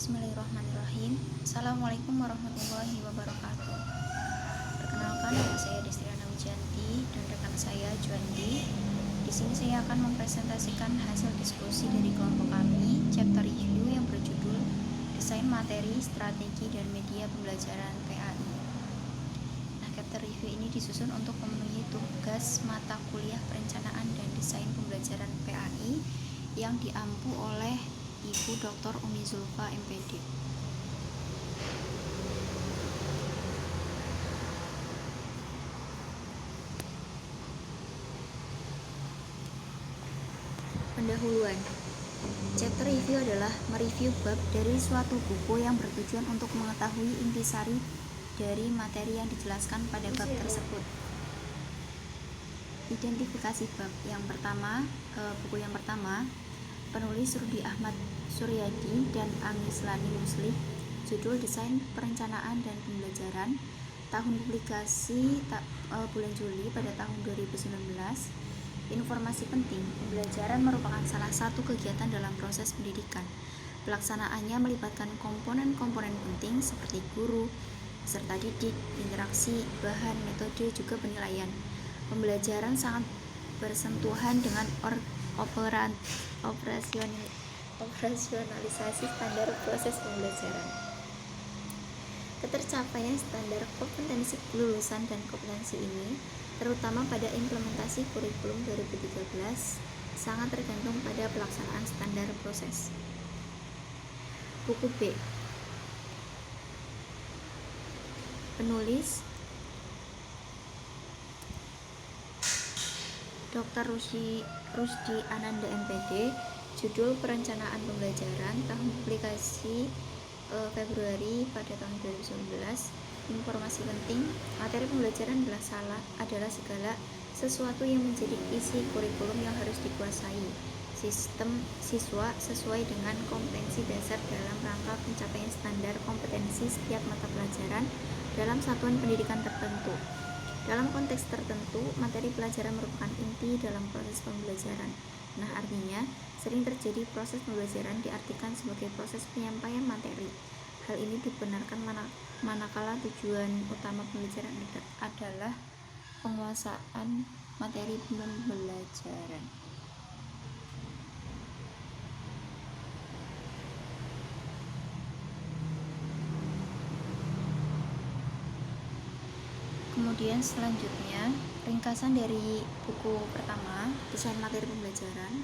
Bismillahirrahmanirrahim. Assalamualaikum warahmatullahi wabarakatuh. Perkenalkan, nama saya Destiana Wijanti dan rekan saya Juandi. Di sini saya akan mempresentasikan hasil diskusi dari kelompok kami, chapter review yang berjudul Desain Materi, Strategi, dan Media Pembelajaran PAI. Nah, chapter review ini disusun untuk memenuhi tugas mata kuliah Perencanaan dan Desain Pembelajaran PAI yang diampu oleh Ibu Dr. Umi Zulfa MPD. Pendahuluan. Chapter review adalah mereview bab dari suatu buku yang bertujuan untuk mengetahui intisari dari materi yang dijelaskan pada bab tersebut. Identifikasi bab. Buku yang pertama, penulis Rudi Ahmad Suryadi dan Amislani Muslih, judul Desain Perencanaan dan Pembelajaran, tahun publikasi bulan Juli pada tahun 2019. Informasi penting, pembelajaran merupakan salah satu kegiatan dalam proses pendidikan. Pelaksanaannya melibatkan komponen-komponen penting seperti guru, peserta didik, interaksi, bahan, metode, juga penilaian. Pembelajaran sangat bersentuhan dengan operasionalisasi standar proses pembelajaran. Ketercapaian standar kompetensi kelulusan dan kompetensi ini, terutama pada implementasi kurikulum 2013, sangat tergantung pada pelaksanaan standar proses. Buku B. Penulis Dr. Rusdi Ananda MPD, judul Perencanaan Pembelajaran, tahun publikasi Februari pada tahun 2019. Informasi penting, materi pembelajaran adalah segala sesuatu yang menjadi isi kurikulum yang harus dikuasai sistem siswa sesuai dengan kompetensi dasar dalam rangka pencapaian standar kompetensi setiap mata pelajaran dalam satuan pendidikan tertentu. Dalam konteks tertentu, materi pelajaran merupakan inti dalam proses pembelajaran. Nah, artinya, sering terjadi proses pembelajaran diartikan sebagai proses penyampaian materi. Hal ini dibenarkan manakala tujuan utama pembelajaran adalah penguasaan materi pembelajaran. Kemudian selanjutnya, ringkasan dari buku pertama, Desain Materi Pembelajaran.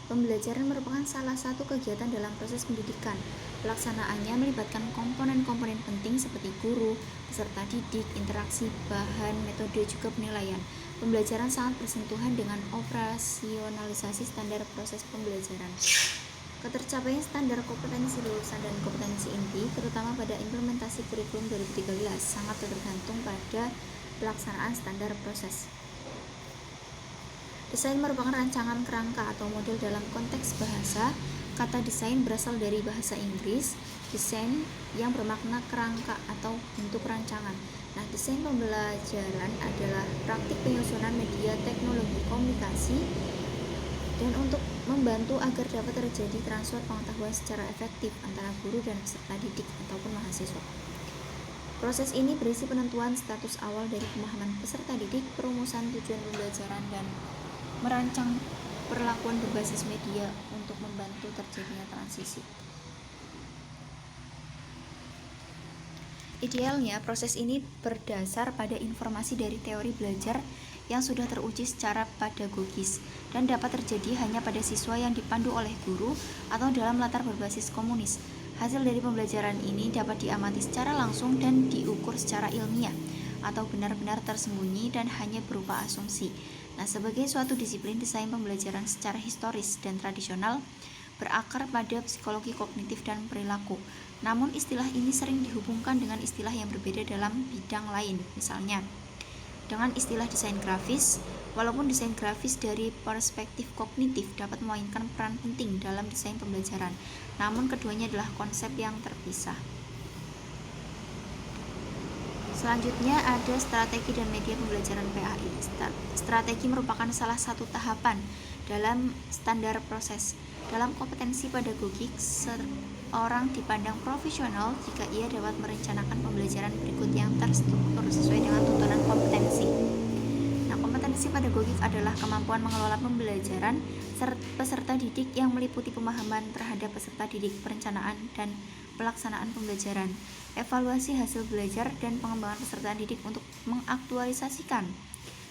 Pembelajaran merupakan salah satu kegiatan dalam proses pendidikan. Pelaksanaannya melibatkan komponen-komponen penting seperti guru, peserta didik, interaksi, bahan, metode, juga penilaian. Pembelajaran sangat bersentuhan dengan operasionalisasi standar proses pembelajaran. Ketercapaian standar kompetensi lulusan dan kompetensi inti, terutama pada implementasi kurikulum 2013, sangat tergantung pada pelaksanaan standar proses. Desain merupakan rancangan kerangka atau model dalam konteks bahasa. Kata desain berasal dari bahasa Inggris, desain yang bermakna kerangka atau bentuk rancangan. Nah, desain pembelajaran adalah praktik penyusunan media teknologi komunikasi dan untuk membantu agar dapat terjadi transfer pengetahuan secara efektif antara guru dan peserta didik ataupun mahasiswa. Proses ini berisi penentuan status awal dari pemahaman peserta didik, perumusan tujuan pembelajaran, dan merancang perlakuan berbasis media untuk membantu terjadinya transisi. Idealnya, proses ini berdasar pada informasi dari teori belajar yang sudah teruji secara pedagogis dan dapat terjadi hanya pada siswa yang dipandu oleh guru atau dalam latar berbasis komunis. Hasil dari pembelajaran ini dapat diamati secara langsung dan diukur secara ilmiah atau benar-benar tersembunyi dan hanya berupa asumsi. Nah, sebagai suatu disiplin, desain pembelajaran secara historis dan tradisional berakar pada psikologi kognitif dan perilaku. Namun, istilah ini sering dihubungkan dengan istilah yang berbeda dalam bidang lain. Misalnya, dengan istilah desain grafis, walaupun desain grafis dari perspektif kognitif dapat memainkan peran penting dalam desain pembelajaran, namun keduanya adalah konsep yang terpisah. Selanjutnya ada strategi dan media pembelajaran PAI. Strategi merupakan salah satu tahapan dalam standar proses. Dalam kompetensi pedagogik, seorang dipandang profesional jika ia dapat merencanakan pembelajaran berikut yang terstruktur sesuai dengan tuntunan kompetensi. Nah, kompetensi pedagogik adalah kemampuan mengelola pembelajaran peserta didik yang meliputi pemahaman terhadap peserta didik, perencanaan dan pelaksanaan pembelajaran, evaluasi hasil belajar, dan pengembangan peserta didik untuk mengaktualisasikan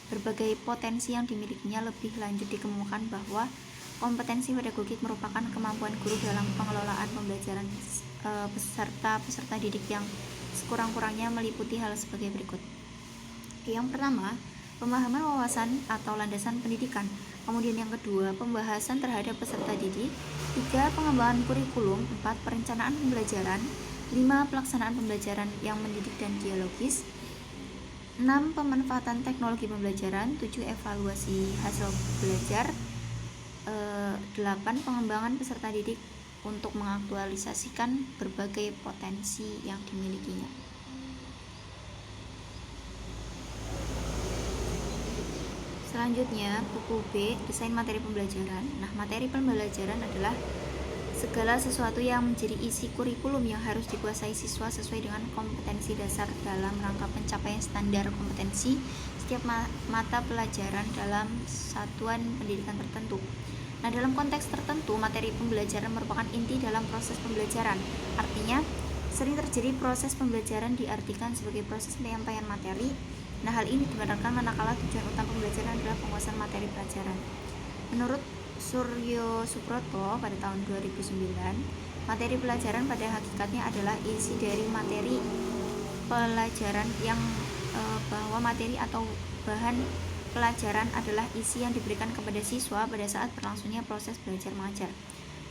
berbagai potensi yang dimilikinya. Lebih lanjut dikemukakan bahwa kompetensi pedagogik merupakan kemampuan guru dalam pengelolaan pembelajaran peserta didik yang sekurang-kurangnya meliputi hal sebagai berikut. Yang pertama, pemahaman wawasan atau landasan pendidikan. Kemudian yang kedua, pembahasan terhadap peserta didik. 3. Pengembangan kurikulum. 4. Perencanaan pembelajaran. 5. Pelaksanaan pembelajaran yang mendidik dan dialogis. 6. Pemanfaatan teknologi pembelajaran. 7. Evaluasi hasil belajar. 8. Pengembangan peserta didik untuk mengaktualisasikan berbagai potensi yang dimilikinya. Selanjutnya, buku B, desain materi pembelajaran. Nah, materi pembelajaran adalah segala sesuatu yang menjadi isi kurikulum yang harus dikuasai siswa sesuai dengan kompetensi dasar dalam rangka pencapaian standar kompetensi setiap mata pelajaran dalam satuan pendidikan tertentu. Nah, dalam konteks tertentu, materi pembelajaran merupakan inti dalam proses pembelajaran. Artinya, sering terjadi proses pembelajaran diartikan sebagai proses penyampaian materi. Nah, hal ini dibenarkan manakala tujuan utama pembelajaran adalah penguasaan materi pelajaran. Menurut Suryo Subroto pada tahun 2009, materi pelajaran pada hakikatnya adalah isi dari materi pelajaran yang bahwa materi atau bahan pelajaran adalah isi yang diberikan kepada siswa pada saat berlangsungnya proses belajar mengajar.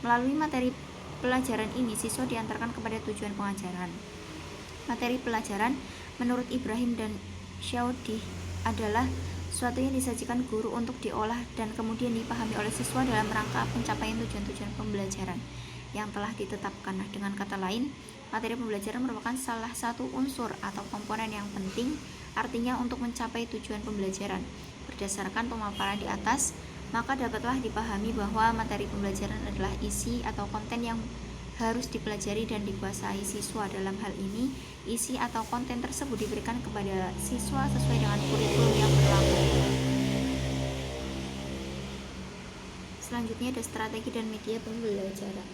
Melalui materi pelajaran ini, siswa diantarkan kepada tujuan pengajaran. Materi pelajaran menurut Ibrahim dan Syaudih adalah suatu yang disajikan guru untuk diolah dan kemudian dipahami oleh siswa dalam rangka pencapaian tujuan-tujuan pembelajaran yang telah ditetapkan. Nah, dengan kata lain, materi pembelajaran merupakan salah satu unsur atau komponen yang penting, artinya untuk mencapai tujuan pembelajaran. Berdasarkan pemaparan di atas, maka dapatlah dipahami bahwa materi pembelajaran adalah isi atau konten yang harus dipelajari dan dikuasai siswa. Dalam hal ini, isi atau konten tersebut diberikan kepada siswa sesuai dengan kurikulum yang berlaku. Selanjutnya ada strategi dan media pembelajaran.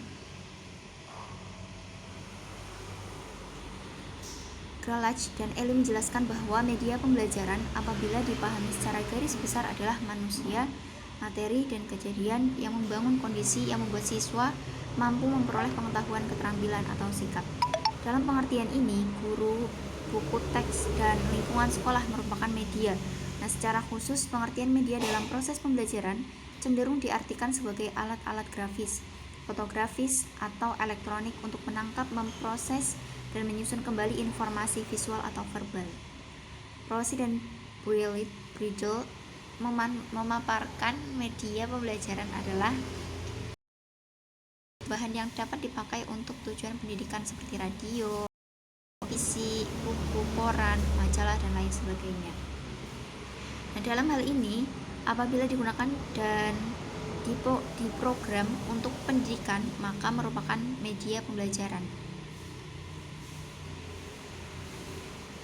Gralach dan Eli menjelaskan bahwa media pembelajaran apabila dipahami secara garis besar adalah manusia, materi, dan kejadian yang membangun kondisi yang membuat siswa mampu memperoleh pengetahuan, keterampilan, atau sikap. Dalam pengertian ini, guru, buku teks, dan lingkungan sekolah merupakan media. Nah, secara khusus, pengertian media dalam proses pembelajaran cenderung diartikan sebagai alat-alat grafis, fotografis, atau elektronik untuk menangkap, memproses, dan menyusun kembali informasi visual atau verbal. Rossi dan Bridle memaparkan media pembelajaran adalah bahan yang dapat dipakai untuk tujuan pendidikan seperti radio, televisi, buku, koran, majalah, dan lain sebagainya. Nah, dalam hal ini, apabila digunakan dan diprogram untuk pendidikan, maka merupakan media pembelajaran.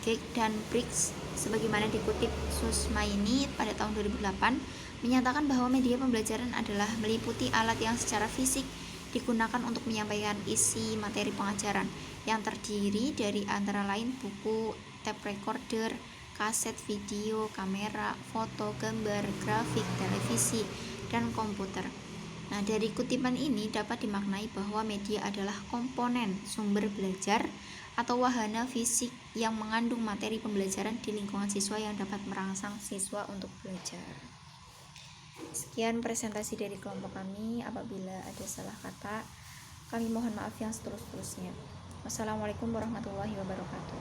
Geek dan Briggs, sebagaimana dikutip Susmaini pada tahun 2008, menyatakan bahwa media pembelajaran adalah meliputi alat yang secara fisik digunakan untuk menyampaikan isi materi pengajaran yang terdiri dari antara lain buku, tape recorder, kaset video, kamera, foto, gambar, grafik, televisi, dan komputer. Nah, dari kutipan ini dapat dimaknai bahwa media adalah komponen sumber belajar atau wahana fisik yang mengandung materi pembelajaran di lingkungan siswa yang dapat merangsang siswa untuk belajar. Sekian presentasi dari kelompok kami. Apabila ada salah kata, kami mohon maaf yang seterus-terusnya. Wassalamualaikum warahmatullahi wabarakatuh.